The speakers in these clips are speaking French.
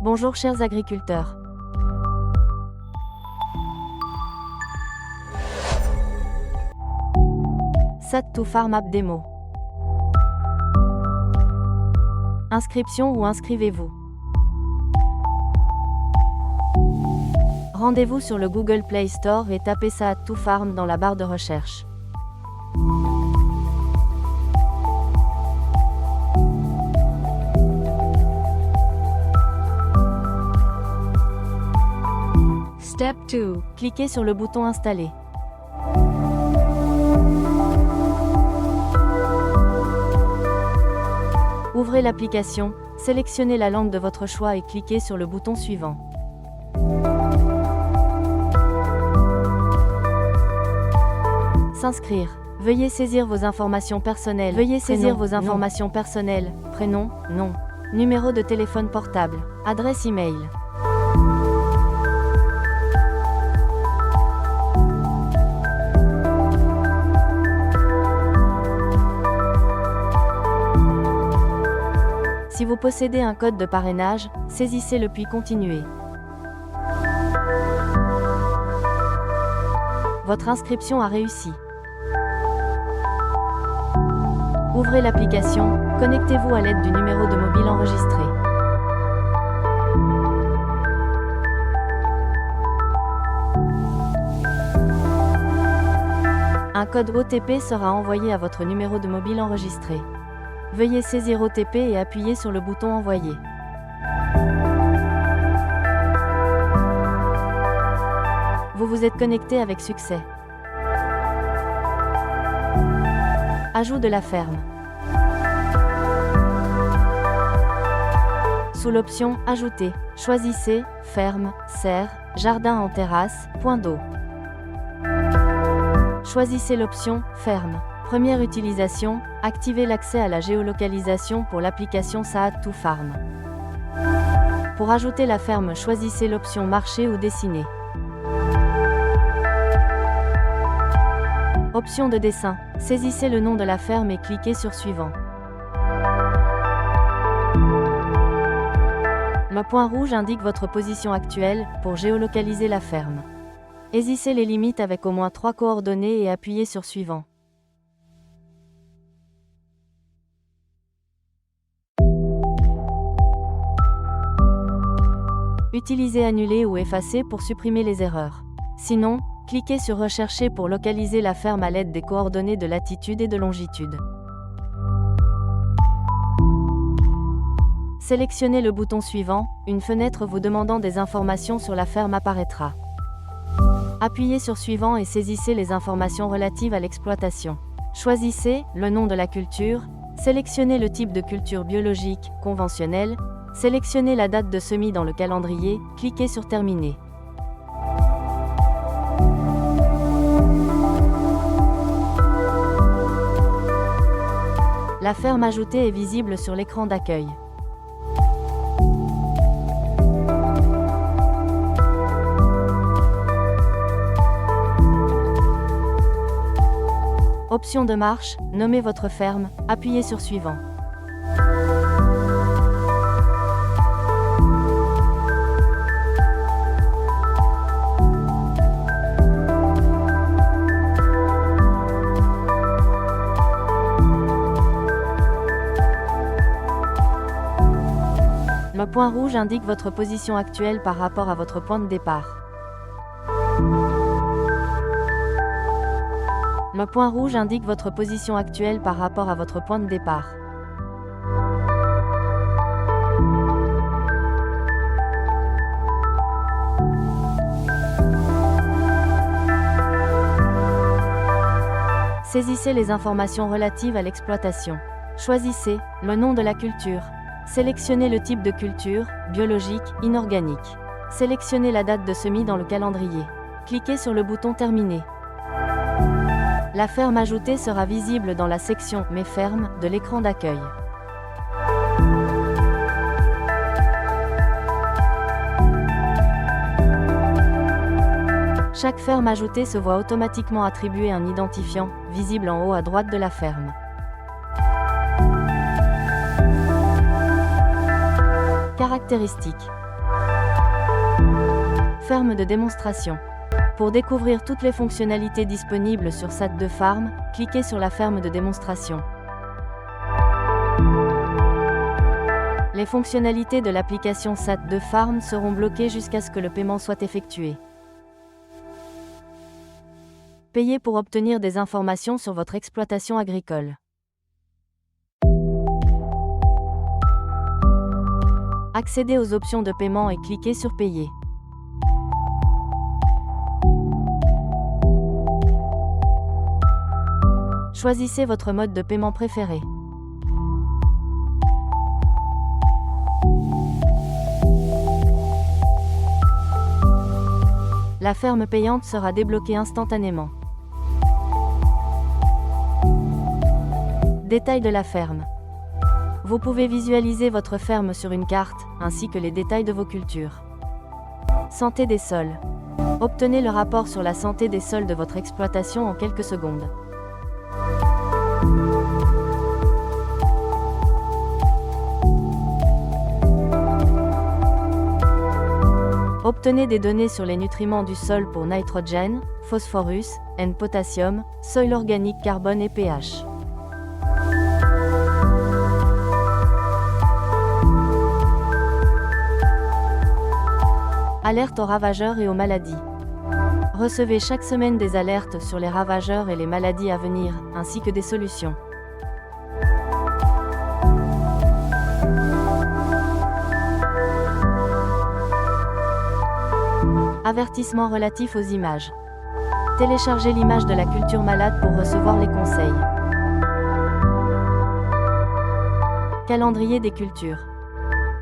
Bonjour chers agriculteurs. SAT2Farm App Démo. Inscription ou inscrivez-vous. Rendez-vous sur le Google Play Store et tapez SAT2Farm dans la barre de recherche. Step 2. Cliquez sur le bouton Installer. Ouvrez l'application, sélectionnez la langue de votre choix et cliquez sur le bouton suivant. S'inscrire. Veuillez saisir vos informations personnelles. Prénom, nom, numéro de téléphone portable, adresse e-mail. Si vous possédez un code de parrainage, saisissez-le puis continuez. Votre inscription a réussi. Ouvrez l'application, connectez-vous à l'aide du numéro de mobile enregistré. Un code OTP sera envoyé à votre numéro de mobile enregistré. Veuillez saisir OTP et appuyer sur le bouton Envoyer. Vous vous êtes connecté avec succès. Ajout de la ferme. Sous l'option Ajouter, choisissez Ferme, serre, jardin en terrasse, point d'eau. Choisissez l'option Ferme. Première utilisation, activez l'accès à la géolocalisation pour l'application SAT2Farm. Pour ajouter la ferme, choisissez l'option Marcher ou Dessiner. Option de dessin, saisissez le nom de la ferme et cliquez sur Suivant. Le point rouge indique votre position actuelle, pour géolocaliser la ferme. Saisissez les limites avec au moins 3 coordonnées et appuyez sur Suivant. Utilisez Annuler ou Effacer pour supprimer les erreurs. Sinon, cliquez sur Rechercher pour localiser la ferme à l'aide des coordonnées de latitude et de longitude. Sélectionnez le bouton suivant, une fenêtre vous demandant des informations sur la ferme apparaîtra. Appuyez sur Suivant et saisissez les informations relatives à l'exploitation. Choisissez le nom de la culture, sélectionnez le type de culture biologique, conventionnelle, sélectionnez la date de semis dans le calendrier, cliquez sur Terminer. La ferme ajoutée est visible sur l'écran d'accueil. Option de marche, nommez votre ferme, appuyez sur Suivant. Le point rouge indique votre position actuelle par rapport à votre point de départ. Le point rouge indique votre position actuelle par rapport à votre point de départ. Saisissez les informations relatives à l'exploitation. Choisissez le nom de la culture. Sélectionnez le type de culture, biologique, inorganique. Sélectionnez la date de semis dans le calendrier. Cliquez sur le bouton Terminer. La ferme ajoutée sera visible dans la section Mes fermes de l'écran d'accueil. Chaque ferme ajoutée se voit automatiquement attribuer un identifiant, visible en haut à droite de la ferme. Caractéristiques. Ferme de démonstration. Pour découvrir toutes les fonctionnalités disponibles sur SAT2 Farm, cliquez sur la ferme de démonstration. Les fonctionnalités de l'application SAT2 Farm seront bloquées jusqu'à ce que le paiement soit effectué. Payez pour obtenir des informations sur votre exploitation agricole. Accédez aux options de paiement et cliquez sur Payer. Choisissez votre mode de paiement préféré. La ferme payante sera débloquée instantanément. Détails de la ferme. Vous pouvez visualiser votre ferme sur une carte, ainsi que les détails de vos cultures. Santé des sols. Obtenez le rapport sur la santé des sols de votre exploitation en quelques secondes. Obtenez des données sur les nutriments du sol pour nitrogène, phosphorus, N potassium, soil organique, carbone et pH. Alerte aux ravageurs et aux maladies. Recevez chaque semaine des alertes sur les ravageurs et les maladies à venir, ainsi que des solutions. Avertissement relatif aux images. Téléchargez l'image de la culture malade pour recevoir les conseils. Calendrier des cultures.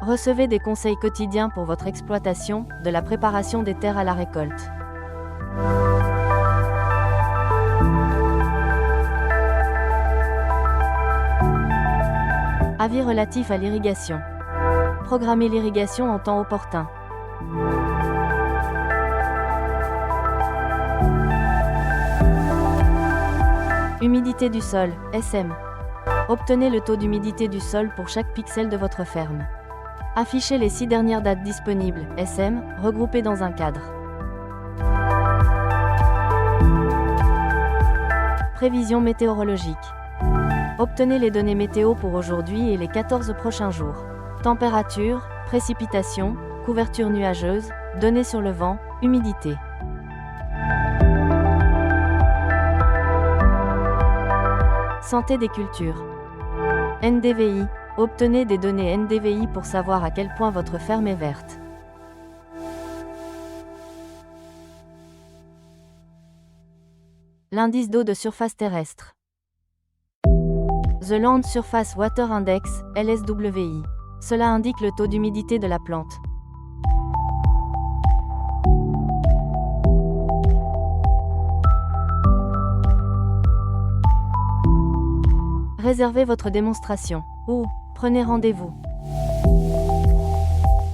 Recevez des conseils quotidiens pour votre exploitation, de la préparation des terres à la récolte. Avis relatif à l'irrigation. Programmez l'irrigation en temps opportun. Humidité du sol, SM. Obtenez le taux d'humidité du sol pour chaque pixel de votre ferme. Affichez les 6 dernières dates disponibles, SM, regroupées dans un cadre. Prévision météorologique. Obtenez les données météo pour aujourd'hui et les 14 prochains jours. Température, précipitation, couverture nuageuse, données sur le vent, humidité. Santé des cultures. NDVI. Obtenez des données NDVI pour savoir à quel point votre ferme est verte. L'indice d'eau de surface terrestre. The Land Surface Water Index, LSWI. Cela indique le taux d'humidité de la plante. Réservez votre démonstration, ou prenez rendez-vous.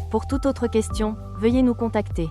Pour toute autre question, veuillez nous contacter.